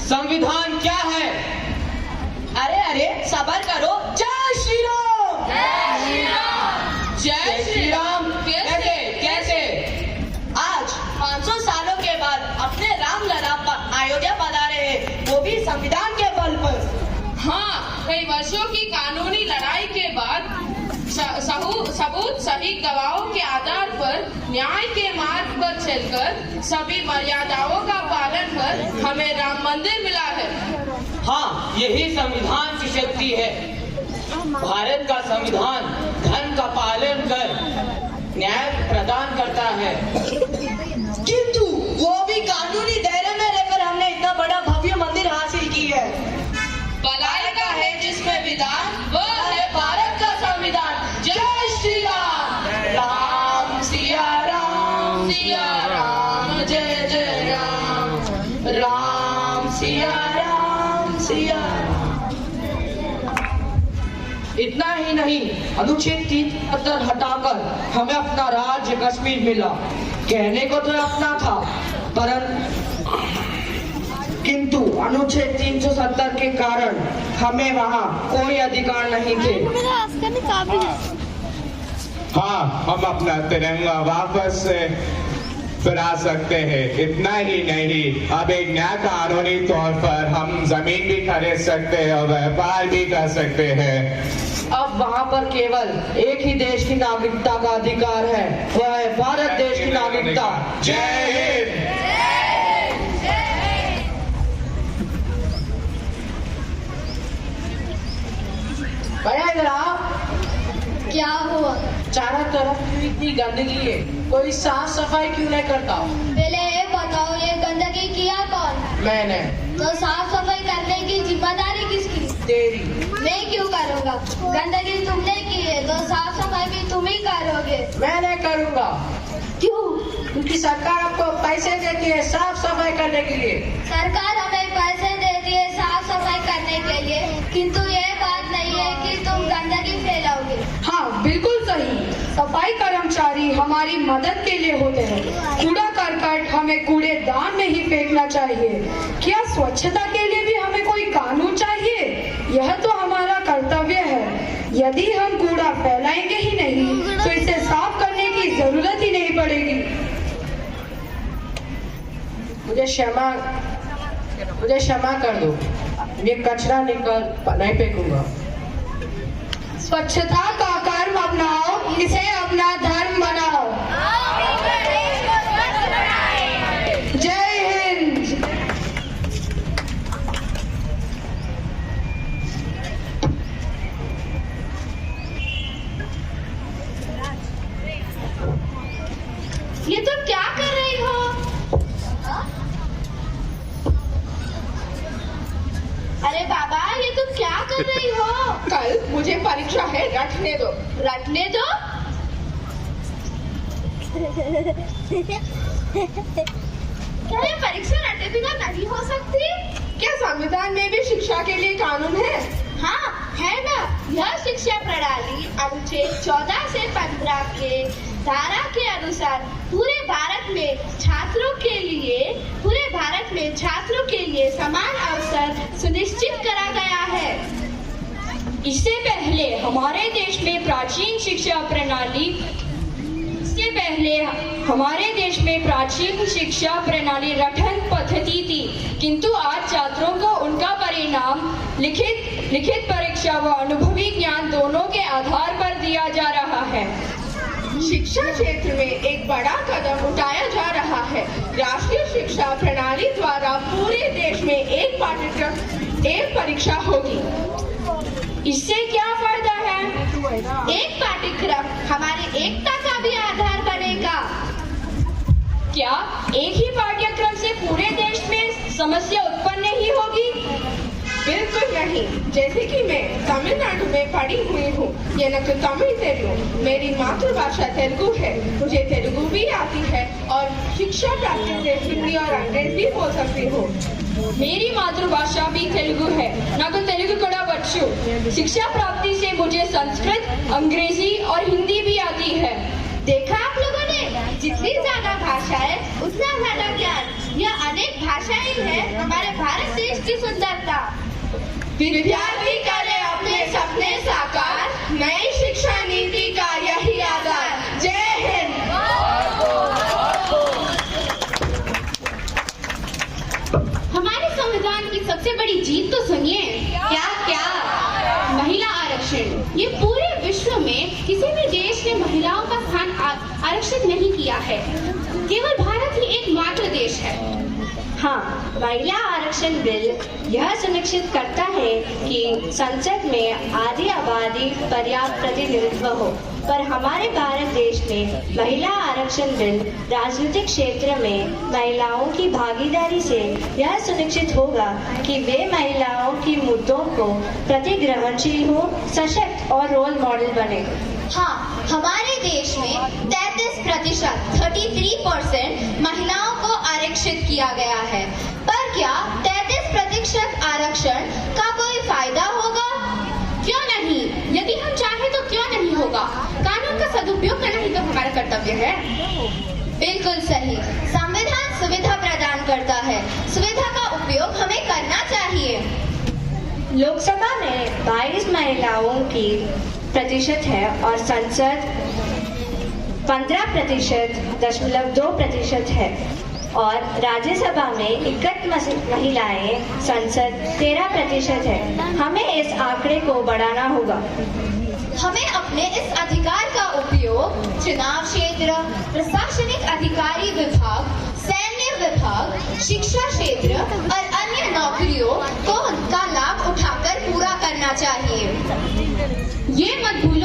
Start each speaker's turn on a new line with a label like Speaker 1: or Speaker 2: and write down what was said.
Speaker 1: संविधान क्या है?
Speaker 2: अरे अरे सबर करो। जय श्री राम।
Speaker 3: जय श्री राम।
Speaker 1: जय श्री राम। कैसे कैसे?
Speaker 2: आज 500 सालों के बाद अपने राम लला अयोध्या पधारे हैं, वो भी संविधान के बल पर।
Speaker 3: हाँ, कई वर्षों की कानूनी लड़ाई के बाद सबूत सही गवाहों के आधार पर न्याय के मार्ग पर चलकर सभी मर्यादाओं का पालन कर हमें राम मंदिर मिला है।
Speaker 1: हाँ, यही संविधान की शक्ति है। भारत का संविधान धर्म का पालन कर न्याय प्रदान करता है,
Speaker 2: किंतु वो भी कानूनी दायरे में रहकर हमने इतना बड़ा भव्य मंदिर हासिल की है।
Speaker 3: भलाई का है जिसमें विधान, वो है
Speaker 2: भारत का संविधान। जय श्री राम। राम सिया राम,
Speaker 3: सिया राम,
Speaker 2: जय जय राम। राम सिया राम, सिया राम।
Speaker 1: इतना ही नहीं, अनुच्छेद 370 हटाकर हमें अपना राज्य कश्मीर मिला। कहने को तो अपना था, किंतु अनुच्छेद 370 के कारण हमें वहाँ कोई अधिकार नहीं थे।
Speaker 4: हाँ, हम अपना तिरंगा वापस से फिरा सकते हैं। इतना ही नहीं, अब एक नया कानूनी तौर पर हम जमीन भी खरीद सकते हैं और व्यापार भी कर सकते हैं।
Speaker 1: अब वहाँ पर केवल एक ही देश की नागरिकता का अधिकार है, वह है भारत देश की नागरिकता।
Speaker 4: जय हिंद।
Speaker 5: क्या हुआ?
Speaker 1: चारों तरफ क्यों इतनी गंदगी है? कोई साफ सफाई क्यों नहीं करता?
Speaker 5: पहले ये बताओ, ये गंदगी किया कौन?
Speaker 1: मैंने।
Speaker 5: तो साफ सफाई करने की जिम्मेदारी किसकी?
Speaker 1: तेरी।
Speaker 5: मैं क्यों करूँगा? गंदगी तुमने की है तो साफ सफाई भी तुम ही करोगे।
Speaker 1: मैं नहीं करूँगा।
Speaker 5: क्यों?
Speaker 1: क्योंकि सरकार आपको पैसे देती है साफ सफाई करने के लिए।
Speaker 5: सरकार हमें पैसे देती है साफ सफाई करने के लिए, किंतु ये बात नहीं है कि तुम गंदगी फैलाओगे।
Speaker 6: हाँ, बिल्कुल सही। सफाई कर्मचारी हमारी मदद के लिए होते हैं। कूड़ा करकट हमें कूड़ेदान में ही फेंकना चाहिए। क्या स्वच्छता के लिए भी हमें कोई कानून चाहिए? यह तो हमारा कर्तव्य है। यदि हम कूड़ा फैलाएंगे ही नहीं तो इसे साफ करने की जरूरत ही नहीं पड़ेगी।
Speaker 1: मुझे क्षमा कर दो। ये कचरा नहीं फेंकूंगा।
Speaker 6: स्वच्छता का कर्म अपनाओ, इसे अपना धर्म बनाओ। जय हिंद।
Speaker 5: ये तुम क्या कर रही हो? अरे बाबा, ये तुम क्या कर रही हो?
Speaker 3: कल मुझे परीक्षा है, रटने दो।
Speaker 5: रटने दो? क्या ये परीक्षा रटे बिना नहीं हो सकती?
Speaker 3: क्या संविधान में भी शिक्षा के लिए कानून है?
Speaker 5: हाँ, है ना। यह शिक्षा प्रणाली अनुच्छेद 14 से 15 के धारा के अनुसार पूरे भारत में छात्रों के लिए समान अवसर सुनिश्चित करा गया है।
Speaker 6: इससे पहले हमारे देश में प्राचीन शिक्षा प्रणाली रटन पद्धति थी, किंतु आज छात्रों को उनका परिणाम लिखित परीक्षा व अनुभवी ज्ञान दोनों के आधार पर दिया जा रहा है।
Speaker 3: शिक्षा क्षेत्र में एक बड़ा कदम उठाया जा रहा है। राष्ट्रीय शिक्षा प्रणाली द्वारा पूरे देश में एक पाठ्यक्रम, एक परीक्षा होगी।
Speaker 6: इससे क्या फायदा है?
Speaker 5: एक पाठ्यक्रम हमारी एकता का भी आधार बनेगा।
Speaker 6: क्या एक ही पाठ्यक्रम से पूरे देश में समस्या उत्पन्न नहीं होगी?
Speaker 3: बिल्कुल नहीं। जैसे कि मैं तमिलनाडु में पढ़ी हुई हूँ, எனக்கு तमिल तेलुगु, मेरी मातृभाषा तेलुगु है। मुझे तेलुगु भी आती है और शिक्षा प्राप्ति से हिंदी और अंग्रेजी भी बोल सकती हूँ।
Speaker 6: मेरी मातृभाषा भी तेलुगु है। నాకు తెలుగు కూడా వచ్చు। शिक्षा प्राप्ति से मुझे संस्कृत, अंग्रेजी और हिंदी भी आती है।
Speaker 5: देखा आप लोगों ने, जितनी ज्यादा भाषाएं उतना ज्यादा ज्ञान। यह अनेक भाषाएं हैं हमारे भारत देश सुंदरता।
Speaker 2: विद्यार्थी करे अपने सपने साकार, नई शिक्षा नीति का यही आधार। जय हिंद।
Speaker 5: हमारे संविधान की सबसे बड़ी जीत तो सुनिए।
Speaker 2: क्या क्या?
Speaker 5: महिला आरक्षण। ये पूरे विश्व में किसी भी देश ने महिलाओं का स्थान आरक्षित नहीं किया है। केवल भारत ही एकमात्र देश है।
Speaker 7: हाँ, महिला आरक्षण बिल यह सुनिश्चित करता है कि संसद में आधी आबादी पर्याप्त प्रतिनिधित्व हो, पर हमारे भारत देश में महिला आरक्षण बिल राजनीतिक क्षेत्र में महिलाओं की भागीदारी से यह सुनिश्चित होगा कि वे महिलाओं की मुद्दों को प्रतिग्रहणशील हो, सशक्त और रोल मॉडल बने।
Speaker 2: हाँ, हमारे देश में 33% महिलाओं को आरक्षित किया गया है। पर क्या 33% आरक्षण का कोई फायदा होगा?
Speaker 5: क्यों नहीं? यदि हम चाहें तो क्यों नहीं होगा? कानून का सदुपयोग करना ही तो हमारा कर्तव्य है।
Speaker 2: बिल्कुल सही। संविधान सुविधा प्रदान करता है, सुविधा का उपयोग हमें करना चाहिए।
Speaker 7: लोकसभा में 22 महिलाओं की प्रतिशत है और संसद 15.2% है और राज्यसभा में 21 महिलाएं, संसद 13% है। हमें इस आंकड़े को बढ़ाना होगा।
Speaker 2: हमें अपने इस अधिकार का उपयोग चुनाव क्षेत्र, प्रशासनिक अधिकारी विभाग, सैन्य विभाग, शिक्षा क्षेत्र और अन्य नौकरियों को का लाभ उठाकर पूरा करना चाहिए।
Speaker 5: ये मत भूलो